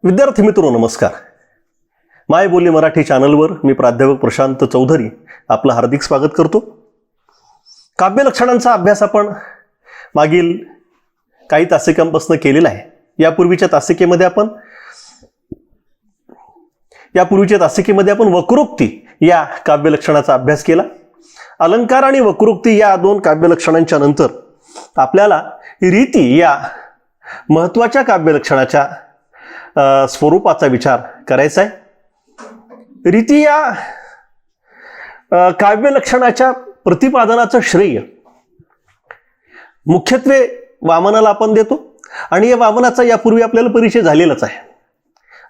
विद्यार्थी मित्रो नमस्कार. माय बोली मराठी चॅनलवर मी प्राध्यापक प्रशांत चौधरी आपलं हार्दिक स्वागत करतो. काव्य लक्षणांचा अभ्यास आपण मागील काही तासिकांपासून केलेला आहे. यापूर्वीच्या तासिकेमध्ये आपण वक्रोक्ती या काव्य लक्षणाचा अभ्यास केला. अलंकार आणि वक्रोक्ती या दोन काव्य लक्षणांच्या नंतर आपल्याला रीती या महत्वाच्या काव्य लक्षणाच्या स्वरूपाचा विचार करायचा आहे. रीती या काव्य लक्षणाच्या प्रतिपादनाचं श्रेय मुख्यत्वे वामनाला आपण देतो आणि या वामनाचा यापूर्वी आपल्याला परिचय झालेलाच आहे.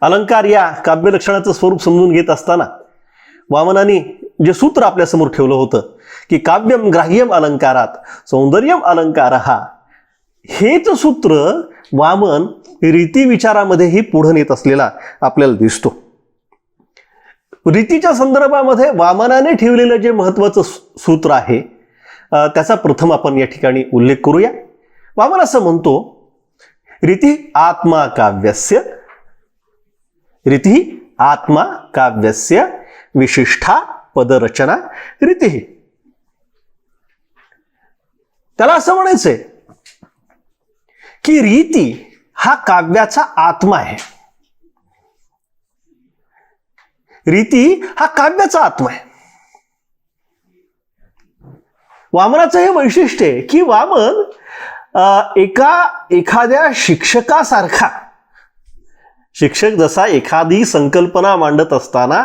अलंकार या काव्य लक्षणाचं स्वरूप समजून घेत असताना वामनाने जे सूत्र आपल्यासमोर ठेवलं होतं की काव्यम ग्राह्यम अलंकारात सौंदर्यम अलंकारः, हेच सूत्र वामन रीती विचारामध्येही पुढे नेत असलेला आपल्याला दिसतो. रीतीच्या संदर्भामध्ये वामनाने ठेवलेलं जे महत्वाचं सूत्र आहे त्याचा प्रथम आपण या ठिकाणी उल्लेख करूया. वामन असं म्हणतो, रीती आत्मा काव्यस्य विशिष्टा पदरचना रीती. त्याला असं म्हणायचंय की रीती हा काव्याचा आत्मा आहे. रीती हा काव्याचा आत्मा आहे. वामनाचं हे वैशिष्ट्य आहे की वामन एखाद्या शिक्षकासारखा, शिक्षक जसा एखादी संकल्पना मांडत असताना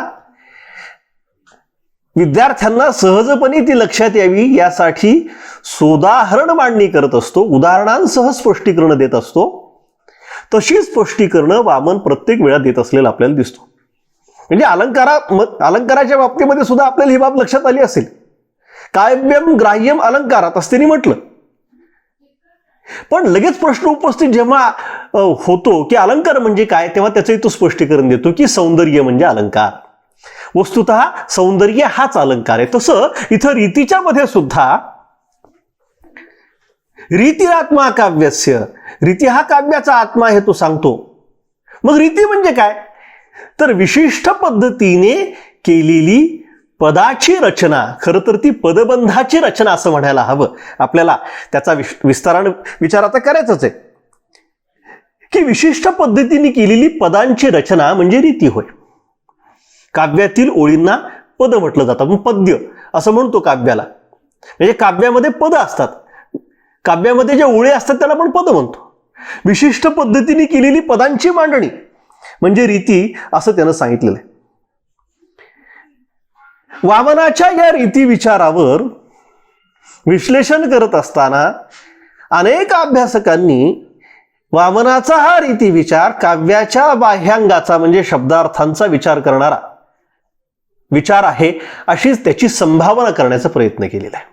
विद्यार्थ्यांना सहजपणे ती लक्षात यावी यासाठी सोदाहरण मांडणी करत असतो, उदाहरणांसह स्पष्टीकरण देत असतो, तशी स्पष्टीकरण वामन प्रत्येक वेळा देत असलेला आपल्याला दिसतो. म्हणजे अलंकाराच्या बाबतीमध्ये सुद्धा आपल्याला ही बाब लक्षात आली असेल. काव्यम ग्राह्यम अलंकारात असं त्यांनी म्हटलं. पण लगेच प्रश्न उपस्थित जेव्हा होतो की अलंकार म्हणजे काय, तेव्हा त्याचंही तो स्पष्टीकरण देतो की सौंदर्य म्हणजे अलंकार. वस्तुतः सौंदर्य हाच अलंकार आहे. तसं इथं रीतीच्या मध्ये सुद्धा रीतिरात्मा काव्यस्य, रीती हा काव्याचा आत्मा हे तो सांगतो. मग रीती म्हणजे काय, तर विशिष्ट पद्धतीने केलेली पदाची रचना. खरं तर ती पदबंधाची रचना असं म्हणायला हवं. आपल्याला त्याचा विस्ताराने विचार आता करायचाच आहे की विशिष्ट पद्धतीने केलेली पदांची रचना म्हणजे रीती होय. काव्यातील ओळींना पद म्हटलं जातं. आपण पद्य असं म्हणतो काव्याला. म्हणजे काव्यामध्ये पद असतात, काव्यामध्ये जे ओळी असतात त्याला आपण पद म्हणतो. विशिष्ट पद्धतीने केलेली पदांची मांडणी म्हणजे रीती असं त्यानं सांगितलेलं आहे. वामनाच्या या रीती विचारावर विश्लेषण करत असताना अनेक अभ्यासकांनी वामनाचा हा रीती विचार काव्याच्या बाह्यांगाचा म्हणजे शब्दार्थांचा विचार करणारा विचार आहे अशीच त्याची संभावना करण्याचा प्रयत्न केलेला आहे.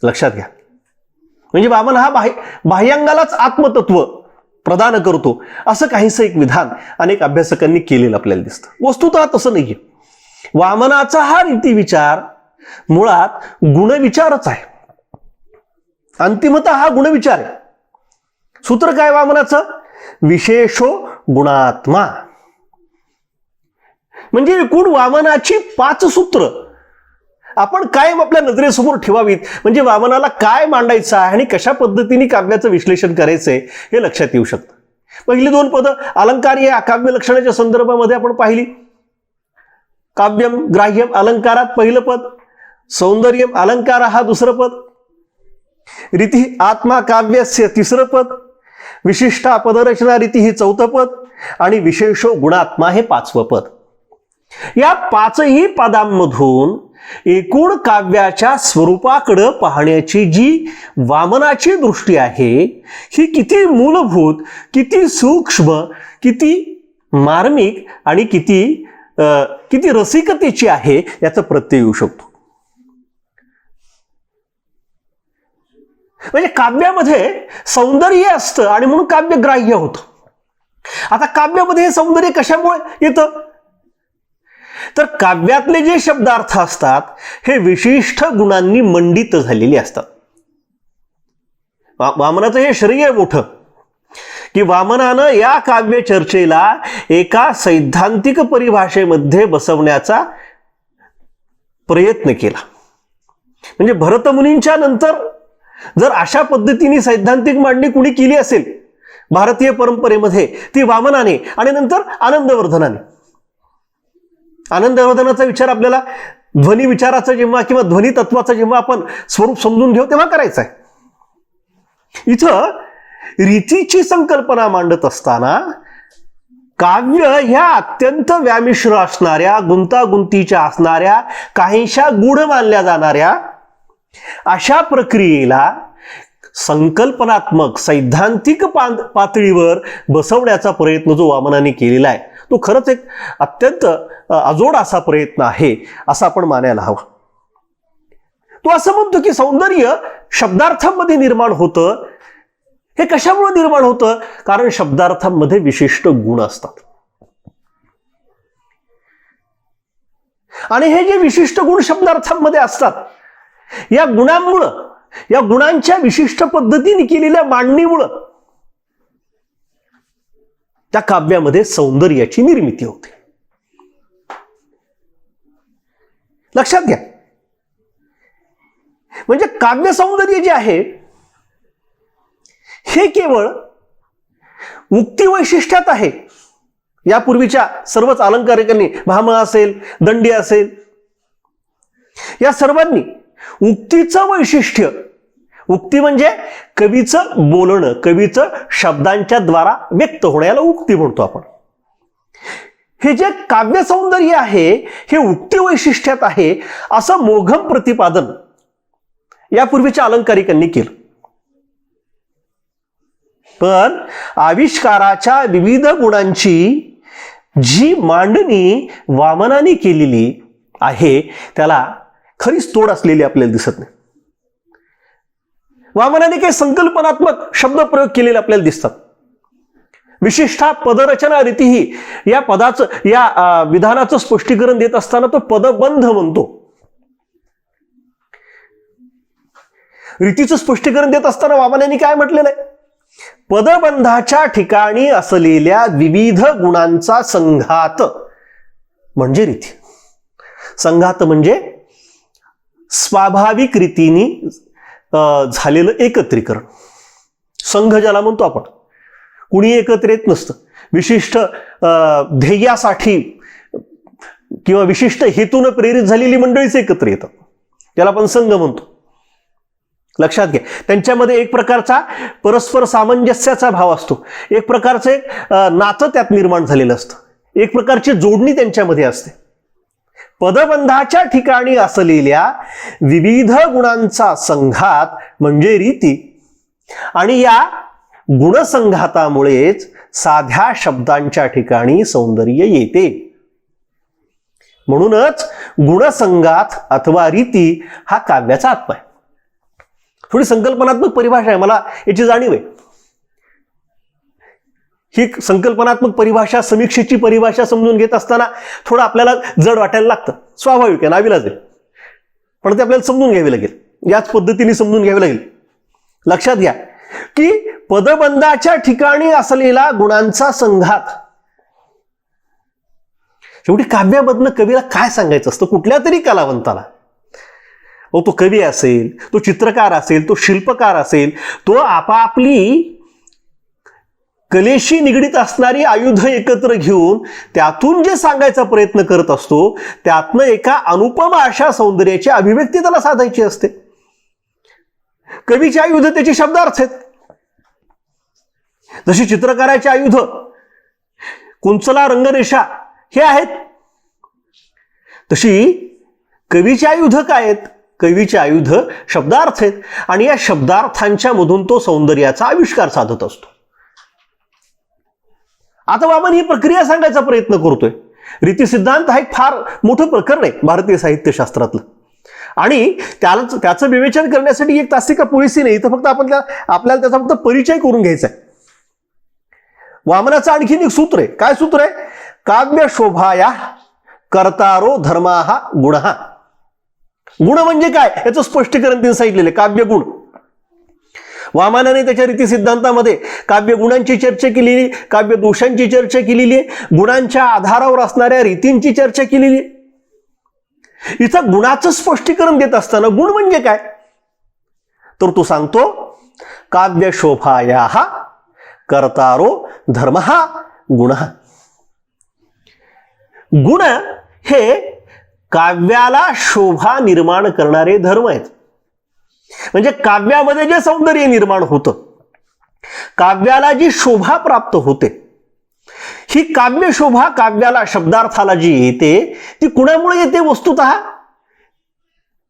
लक्षात घ्या. म्हणजे वामन हा बाह्यांगालाच आत्मतत्व प्रदान करतो असं काहीसं एक विधान अनेक अभ्यासकांनी केलेलं आपल्याला दिसतं. वस्तुतः तसं नाहीये. वामनाचा हा रीती विचार मुळात गुणविचारच आहे. अंतिमतः हा गुणविचार आहे. सूत्र काय वामनाचं, विशेषो गुणात्मा. म्हणजे एकूण वामनाची 5 सूत्र आपण कायम आपल्या नजरेसमोर ठेवावीत. म्हणजे वामनाला काय मांडायचं आहे आणि कशा पद्धतीने काव्याचं विश्लेषण करायचंय हे लक्षात येऊ शकतं. पहिली 2 पदं अलंकार या काव्य लक्षणाच्या संदर्भामध्ये आपण पाहिली. काव्यम ग्राह्यम अलंकारात पहिलं पद, सौंदर्यम अलंकार हा दुसरं पद, रीती आत्मा काव्यस्य तिसरं पद, विशिष्टा पदरचना रीती ही 4थं पद आणि विशेषो गुणात्मा हे 5वं पद. या 5ही पदांमधून एकूण काव्याच्या स्वरूपाकडे पाहण्याची जी वामनाची दृष्टी आहे ही किती मूलभूत, किती सूक्ष्म, किती मार्मिक आणि किती रसिकतेची आहे याचा प्रत्यय येऊ शकतो. म्हणजे काव्यामध्ये सौंदर्य असतं आणि म्हणून काव्य ग्राह्य होतं. आता काव्यामध्ये हे सौंदर्य कशामुळे येतं, तर काव्यातले जे शब्दार्थ असतात हे विशिष्ट गुणांनी मंडित झालेले असतात. वामनाचं हे श्रेय मोठं की वामनानं या काव्य चर्चेला एका सैद्धांतिक परिभाषेमध्ये बसवण्याचा प्रयत्न केला. म्हणजे भरतमुनींच्या नंतर जर अशा पद्धतीने सैद्धांतिक मांडणी कुणी केली असेल भारतीय परंपरेमध्ये, ती वामनाने आणि नंतर आनंदवर्धनाने. आनंदवर्धनाचा विचार आपल्याला ध्वनी विचाराचा जेव्हा किंवा ध्वनी तत्वाचा जेव्हा आपण स्वरूप समजून घेऊ तेव्हा करायचं आहे. इथं रीतीची संकल्पना मांडत असताना काव्य ह्या अत्यंत व्यामिश्र असणाऱ्या, गुंतागुंतीच्या असणाऱ्या, काहीशा गूढ मानल्या जाणाऱ्या अशा प्रक्रियेला संकल्पनात्मक सैद्धांतिक पातळीवर बसवण्याचा प्रयत्न जो वामनाने केलेला आहे तो खरंच एक अत्यंत अजोड असा प्रयत्न आहे असं आपण मानायला हवं. तो असं म्हणतो की सौंदर्य शब्दार्थांमध्ये निर्माण होतं. हे कशामुळे निर्माण होतं? कारण शब्दार्थांमध्ये विशिष्ट गुण असतात आणि हे जे विशिष्ट गुण शब्दार्थांमध्ये असतात, या गुणांमुळं, या गुणांच्या विशिष्ट पद्धतीने केलेल्या मांडणीमुळं त्या काव्यामध्ये सौंदर्याची निर्मिती होते. लक्षात घ्या, म्हणजे काव्य सौंदर्य जे आहे हे केवळ उक्ती वैशिष्ट्यात आहे. यापूर्वीच्या सर्वच अलंकारिकांनी, भामह असेल, दंडी असेल, या सर्वांनी उक्तीचं वैशिष्ट्य, उक्ती म्हणजे कवीचं बोलणं, कवीचं शब्दांच्या द्वारा व्यक्त होण्याला उक्ती म्हणतो आपण. हे जे काव्य सौंदर्य आहे हे उक्ती वैशिष्ट्यात आहे असं मोघम प्रतिपादन यापूर्वीच्या अलंकारिकांनी केलं. पण आविष्काराच्या विविध गुणांची जी मांडणी वामनाने केलेली आहे त्याला खरीच तोड असलेली आपल्याला दिसत नाही. वामनाने काही संकल्पनात्मक शब्द प्रयोग केलेले आपल्याला दिसतात. विशिष्टा पदरचना रीतीही या पदाचं, या विधानाचं स्पष्टीकरण देत असताना तो पदबंध म्हणतो. रीतीचं स्पष्टीकरण देत असताना वामनाने काय म्हटलेलं आहे? पदबंधाच्या ठिकाणी असलेल्या विविध गुणांचा संघात म्हणजे रीती. संघात म्हणजे स्वाभाविक रीतीने झालेलं एकत्रीकरण. संघ ज्याला म्हणतो आपण. कुणी एकत्र येत नसतं. विशिष्ट ध्येयासाठी किंवा विशिष्ट हेतून प्रेरित झालेली मंडळीच एकत्र येतात, त्याला आपण संघ म्हणतो. लक्षात घ्या, त्यांच्यामध्ये एक प्रकारचा परस्पर सामंजस्याचा भाव असतो, एक प्रकारचे नातं त्यात निर्माण झालेलं असतं, एक प्रकारची जोडणी त्यांच्यामध्ये असते. पदबंधाच्या ठिकाणी असलेल्या विविध गुणांचा संघात म्हणजे रीती, आणि या गुणसंघातामुळेच साध्या शब्दांच्या ठिकाणी सौंदर्य येते. म्हणूनच गुणसंघात अथवा रीती हा काव्याचा आत्मा आहे. थोडी संकल्पनात्मक परिभाषा आहे, मला याची जाणीव आहे. ही संकल्पनात्मक परिभाषा, समीक्षेची परिभाषा समजून घेत असताना थोडं आपल्याला जड वाटायला लागतं, स्वाभाविक आहे, नाविलाज आहे. पण ते आपल्याला समजून घ्यावे लागेल, याच पद्धतीने समजून घ्यावे लागेल. लक्षात घ्या की पदबंधाच्या ठिकाणी असलेला गुणांचा संघात. शेवटी काव्यामधनं कवीला काय सांगायचं असतं? कुठल्या तरी कलावंताला, तो कवी असेल, तो चित्रकार असेल, तो शिल्पकार असेल, तो आपापली कलेशी निगडीत असणारी आयुध एकत्र घेऊन त्यातून जे सांगायचा प्रयत्न करत असतो त्यातनं एका अनुपम अशा सौंदर्याची अभिव्यक्ती त्याला साधायची असते. कवीचे आयुध त्याचे शब्दार्थ आहेत. जशी चित्रकाराचे आयुध कुंचला, रंगरेषा हे आहेत, तशी कवीचे आयुध काय आहेत? कवीचे आयुध शब्दार्थ आहेत, आणि या शब्दार्थांच्या मधून तो सौंदर्याचा आविष्कार साधत असतो. आता वामन ही प्रक्रिया सांगायचा प्रयत्न करतोय. रीती सिद्धांत हा एक फार मोठं प्रकरण आहे भारतीय साहित्यशास्त्रातलं, आणि त्याचं विवेचन करण्यासाठी एक तासिका पुरेशी नाही. इथं फक्त आपल्याला त्याचा फक्त परिचय करून घ्यायचा आहे. वामनाचं आणखीन एक सूत्र आहे. काय सूत्र आहे? काव्य शोभाया कर्तारो धर्माहा गुणहा. गुण म्हणजे काय याचं स्पष्टीकरण त्यांनी सांगितलेलं आहे. काव्य गुण वामनाने त्याच्या रीती सिद्धांतामध्ये काव्य गुणांची चर्चा केलेली, काव्य दोषांची चर्चा केलेली आहे, गुणांच्या आधारावर असणाऱ्या रीतींची चर्चा केलेली आहे. इथं गुणाचं स्पष्टीकरण देत असताना गुण म्हणजे काय, तर तो सांगतो काव्य शोभाया कर्तारो धर्म गुण. गुण हे काव्याला शोभा निर्माण करणारे धर्म आहेत. म्हणजे काव्यामध्ये जे सौंदर्य निर्माण होतं, काव्याला जी शोभा प्राप्त होते, ही काव्य शोभा काव्याला शब्दार्थाला जी येते ती कुणामुळे येते, वस्तुतः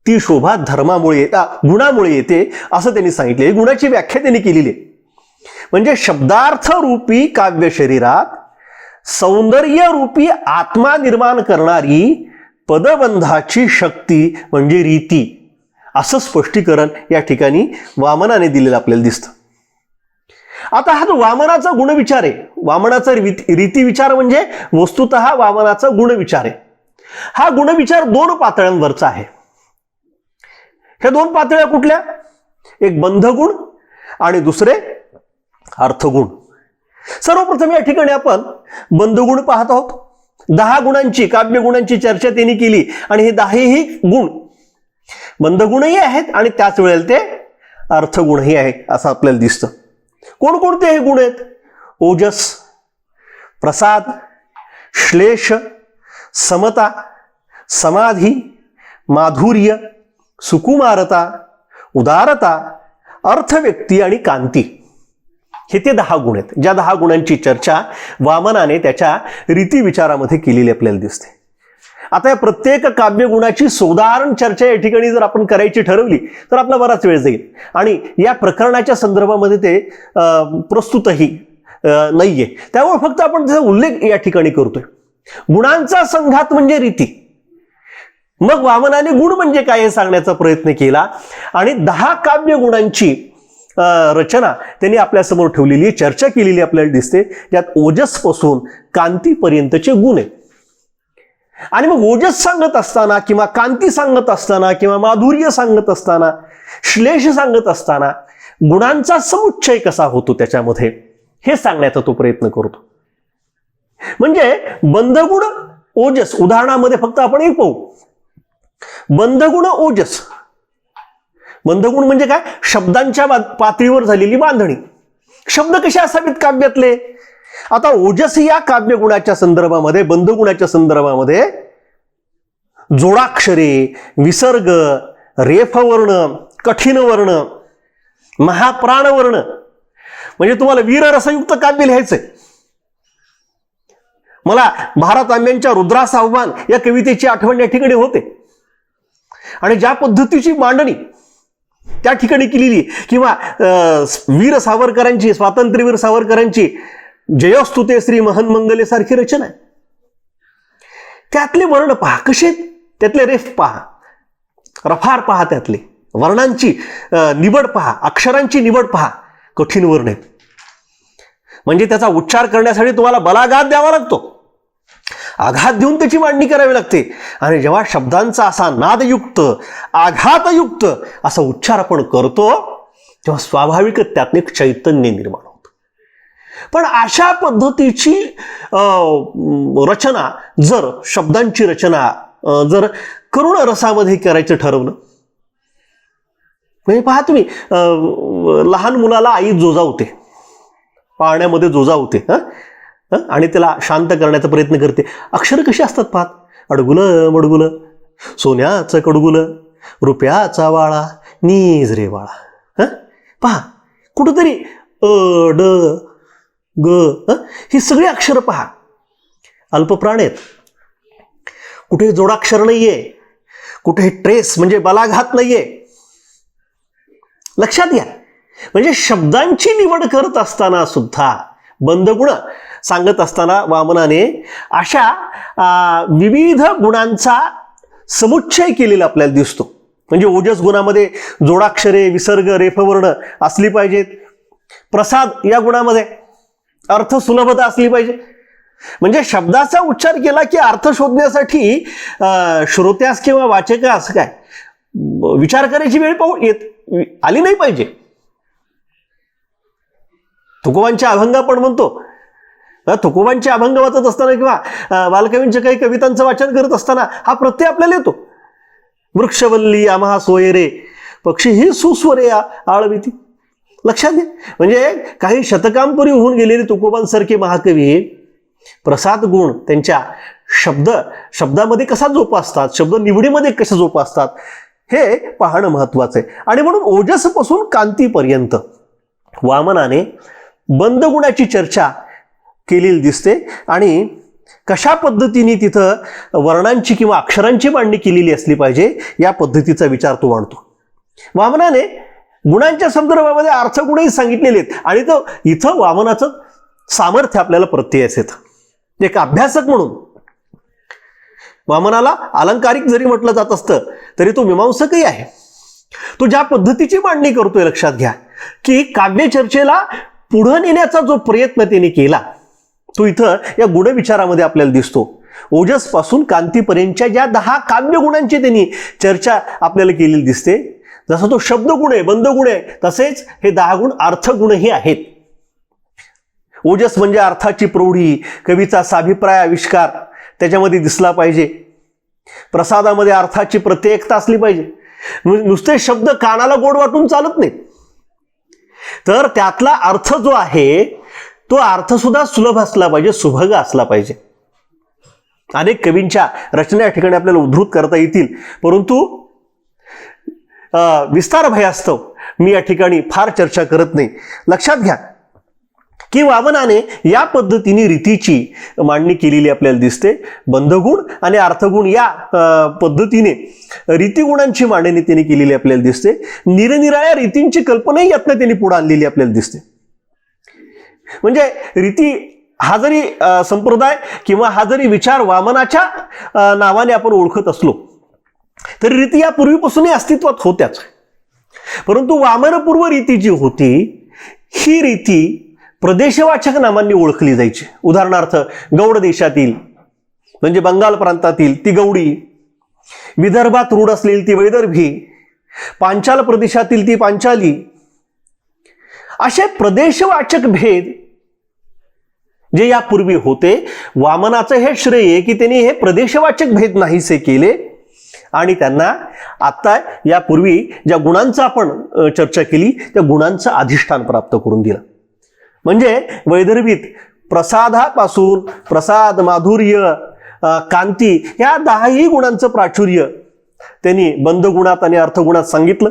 ती शोभा धर्मामुळे गुणामुळे येते असं त्यांनी सांगितले. गुणाची व्याख्या त्यांनी केलेली आहे. म्हणजे शब्दार्थ रूपी काव्य शरीरात सौंदर्य रूपी आत्मा निर्माण करणारी पदबंधाची शक्ती म्हणजे रीती, असं स्पष्टीकरण या ठिकाणी वामनाने दिलेलं आपल्याला दिसतं. आता हा जो वामनाचा गुणविचार आहे, वामनाचा रीती विचार म्हणजे वस्तुतः वामनाचा गुणविचार आहे. हा गुणविचार 2 पातळ्यांवरचा आहे. ह्या 2 पातळ्या कुठल्या, एक बंधगुण आणि दुसरे अर्थगुण. सर्वप्रथम या ठिकाणी आपण बंधगुण पाहत आहोत. 10 गुणांची, काव्य गुणांची चर्चा त्यांनी केली आणि हे 10ही गुण बंधगुणही आहेत आणि त्याच वेळेला ते अर्थगुणही आहेत असं आपल्याला दिसतं. कोणकोणते हे गुण आहेत, ओजस, प्रसाद, श्लेष, समता, समाधी, माधुर्य, सुकुमारता, उदारता, अर्थव्यक्ती आणि कांती. हे ते 10 गुण आहेत, ज्या 10 गुणांची चर्चा वामनाने त्याच्या रीती विचारामध्ये केलेली आपल्याला दिसते. आता या प्रत्येक काव्य गुणाची सोदाहरण चर्चा या ठिकाणी जर आपण करायची ठरवली तर आपला बराच वेळ जाईल आणि या प्रकरणाच्या संदर्भामध्ये ते प्रस्तुतही नाहीये. त्यामुळे फक्त आपण त्याचा उल्लेख या ठिकाणी करतोय. गुणांचा संघात म्हणजे रीती. मग वामनाने गुण म्हणजे काय हे सांगण्याचा प्रयत्न केला आणि 10 काव्य गुणांची रचना त्यांनी आपल्यासमोर ठेवलेली, चर्चा केलेली आपल्याला दिसते. त्यात ओजसपासून कांतीपर्यंतचे गुण आहेत. आणि मग ओजस सांगत असताना किंवा कांती सांगत असताना किंवा माधुर्य सांगत असताना, श्लेष सांगत असताना गुणांचा समुच्चय कसा होतो त्याच्यामध्ये हे सांगण्याचा तो प्रयत्न करतो. म्हणजे बंधगुण, ओजस, उदाहरणामध्ये फक्त आपण एक पाहू. बंधगुण, ओजस. बंधगुण म्हणजे काय, शब्दांच्या पातळीवर झालेली बांधणी. शब्द कसे असावेत काव्यातले. आता ओजस या काव्य गुणाच्या संदर्भामध्ये, बंधगुणाच्या संदर्भामध्ये जोडाक्षरे, विसर्ग, रेफवर्ण, कठीण वर्ण, महाप्राणवर्ण. म्हणजे तुम्हाला वीररसयुक्त काव्य लिहायचंय. मला भारत आंब्यांच्या रुद्रास आव्हान या कवितेची आठवण या ठिकाणी होते आणि ज्या पद्धतीची मांडणी त्या ठिकाणी केलेली, किंवा वीर सावरकरांची, स्वातंत्र्यवीर सावरकरांची जयस्तुते श्री महन मंगले सारखी रचना आहे. त्यातले वर्ण पहा कसे, त्यातले रेफ पहा, रफार पहा, त्यातले वर्णांची निवड पहा, अक्षरांची निवड पहा, कठीण वर्ण आहेत. म्हणजे त्याचा उच्चार करण्यासाठी तुम्हाला बलाघात द्यावा लागतो, आघात देऊन त्याची मांडणी करावी लागते. आणि जेव्हा शब्दांचा असा नादयुक्त, आघातयुक्त असा उच्चार आपण करतो तेव्हा स्वाभाविकच त्यातून एक चैतन्य निर्माण होतं. पण अशा पद्धतीची रचना, जर शब्दांची रचना जर करुण रसामध्ये करायचं ठरवलं, म्हणजे पहा तुम्ही, लहान मुलाला आई जोजावते, पाळण्यामध्ये जोजावते आणि त्याला शांत करण्याचा प्रयत्न करते. अक्षर कशी असतात पाहत, अडगुलं मडगुलं, सोन्याचं कडगुलं, रुपयाचा वाळा, नीज रे वाळा. पहा कुठंतरी अ ड ग, ही सगळी अक्षर पहा अल्पप्राण आहेत. कुठे जोडाक्षर नाहीये, कुठे ट्रेस म्हणजे बलाघात नाहीये. लक्षात घ्या. म्हणजे शब्दांची निवड करत असताना सुद्धा, बंधगुण सांगत असताना वामनाने अशा विविध गुणांचा समुच्चय केलेला आपल्याला दिसतो. म्हणजे ओजस गुणामध्ये जोडाक्षरे, विसर्ग, रेफवर्ण असली पाहिजेत. प्रसाद या गुणामध्ये अर्थ सुलभता असली पाहिजे. म्हणजे शब्दाचा उच्चार केला की अर्थ शोधण्यासाठी श्रोत्यास किंवा वाचकास काय विचार करायची वेळ आली नाही पाहिजे. तुकोबांचे अभंग आपण म्हणतो, तुकोबांचे अभंग वाचत असताना किंवा बालकवींच्या काही कवितांचं वाचन करत असताना हा प्रत्यय आपल्याला येतो. वृक्षवल्ली आम्हा सोयरे पक्षी ही सुस्वरे आळविती. लक्षात घ्या, म्हणजे काही शतकांपूर्वी होऊन गेलेले तुकोबांसारखे महाकवी प्रसाद गुण त्यांच्या शब्दामध्ये कसा जोपासतात, शब्द निवडीमध्ये कशा जोपासतात हे पाहणं महत्वाचं आहे. आणि म्हणून ओजसपासून कांतीपर्यंत वामनाने बंद गुणाची चर्चा केलेली दिसते आणि कशा पद्धतीने तिथं वर्णांची किंवा अक्षरांची मांडणी केलेली असली पाहिजे या पद्धतीचा विचार तो मांडतो. वामनाने गुणांच्या संदर्भामध्ये अर्थगुणही सांगितलेले आहेत आणि तो इथं वामनाचं सामर्थ्य आपल्याला प्रत्ययास येतं. एक अभ्यासक म्हणून वामनाला अलंकारिक जरी म्हटलं जात असतं तरी तो मीमांसकही आहे. तो ज्या पद्धतीची मांडणी करतोय लक्षात घ्या की काव्यचर्चेला पुढे नेण्याचा जो प्रयत्न त्याने केला तो इथं या गुणविचारामध्ये आपल्याला दिसतो. ओजसपासून कांतीपर्यंतच्या ज्या 10 काव्य गुणांची त्यांनी चर्चा आपल्याला केलेली दिसते. जसा तो शब्दगुण आहे, बंदगुण आहे, तसेच हे 10 गुण अर्थगुणही आहेत. ओजस म्हणजे अर्थाची प्रौढी, कवीचा साभिप्राय आविष्कार त्याच्यामध्ये दिसला पाहिजे. प्रसादामध्ये अर्थाची प्रत्येकता असली पाहिजे. नुसते शब्द कानाला गोड वाटून चालत नाही, तर त्यातला अर्थ जो आहे तो अर्थ सुद्धा सुलभ असला पाहिजे, सुभग असला पाहिजे. अनेक कवींच्या रचना या ठिकाणी आपल्याला उद्धृत करता येतील, परंतु विस्तार भयास्तव मी या ठिकाणी फार चर्चा करत नाही. लक्षात घ्या की वामनाने या पद्धतीने रीतीची मांडणी केलेली आपल्याला दिसते. बंधगुण आणि अर्थगुण या पद्धतीने रीतिगुणांची मांडणी त्यांनी केलेली आपल्याला दिसते. निरनिराळ्या रीतींची कल्पनाही यातनं त्यांनी पुढे आणलेली आपल्याला दिसते. म्हणजे रीती हा जरी संप्रदाय किंवा हा जरी विचार वामनाच्या नावाने आपण ओळखत असलो तरी रीती या पूर्वीपासूनही अस्तित्वात होत्याच, परंतु वामनपूर्व रीती जी होती ही रीती प्रदेशवाचक नामांनी ओळखली जायची. उदाहरणार्थ गौड देशातील म्हणजे बंगाल प्रांतातील ती गौडी, विदर्भात रूढ असलेली ती वैदर्भी, पांचाल प्रदेशातील ती पांचाली, असे प्रदेशवाचक भेद जे यापूर्वी होते. वामनाचं हे श्रेय आहे की त्यांनी हे प्रदेशवाचक भेद नाहीसे केले आणि त्यांना आता यापूर्वी ज्या गुणांचं आपण चर्चा केली त्या गुणांचं अधिष्ठान प्राप्त करून दिलं. म्हणजे वैदर्भीत प्रसादापासून प्रसाद, माधुर्य, कांती या 10ही गुणांचं प्राचुर्य त्यांनी बंधगुणात आणि अर्थगुणात सांगितलं.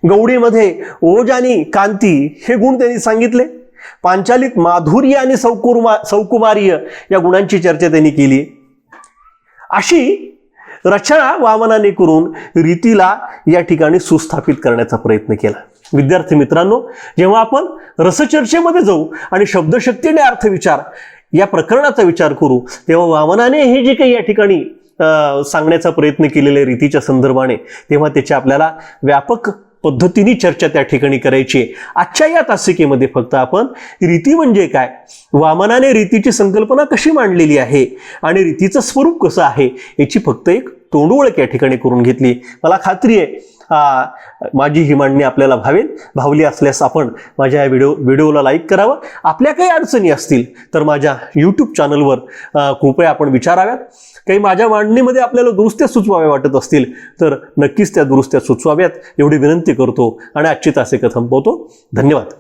गौडीमध्ये ओज आणि कांती हे गुण त्यांनी सांगितले. पांचालीत माधुर्य आणि सौकुमार्य या गुणांची चर्चा त्यांनी केली. अशी रचना वामनाने करून रीतीला या ठिकाणी सुस्थापित करण्याचा प्रयत्न केला. विद्यार्थी मित्रांनो, जेव्हा आपण रसचर्चेमध्ये जाऊ आणि शब्दशक्तीने अर्थविचार या प्रकरणाचा विचार करू तेव्हा वामनाने हे जे काही या ठिकाणी सांगण्याचा प्रयत्न केलेला आहे रीतीच्या संदर्भाने, तेव्हा त्याची आपल्याला व्यापक पद्धतीने चर्चा त्या ठिकाणी करायची आहे. आजच्या या तासिकेमध्ये फक्त आपण रीती म्हणजे काय, वामनाने रीतीची संकल्पना कशी मांडलेली आहे आणि रीतीचं स्वरूप कसं आहे याची फक्त एक तोंडओळख या ठिकाणी करून घेतली. मला खात्री आहे माझी ही मांडणी आपल्याला भावली असल्यास आपण माझ्या या व्हिडिओला लाईक करावं. आपल्या काही अडचणी असतील तर माझ्या यूट्यूब चॅनलवर कृपया आपण विचाराव्यात. काही माझ्या मांडणीमध्ये आपल्याला दुरुस्त्या सुचवाव्या वाटत असतील तर नक्कीच त्या दुरुस्त्या सुचवाव्यात एवढी विनंती करतो आणि आजची तासिका थांबवतो. धन्यवाद.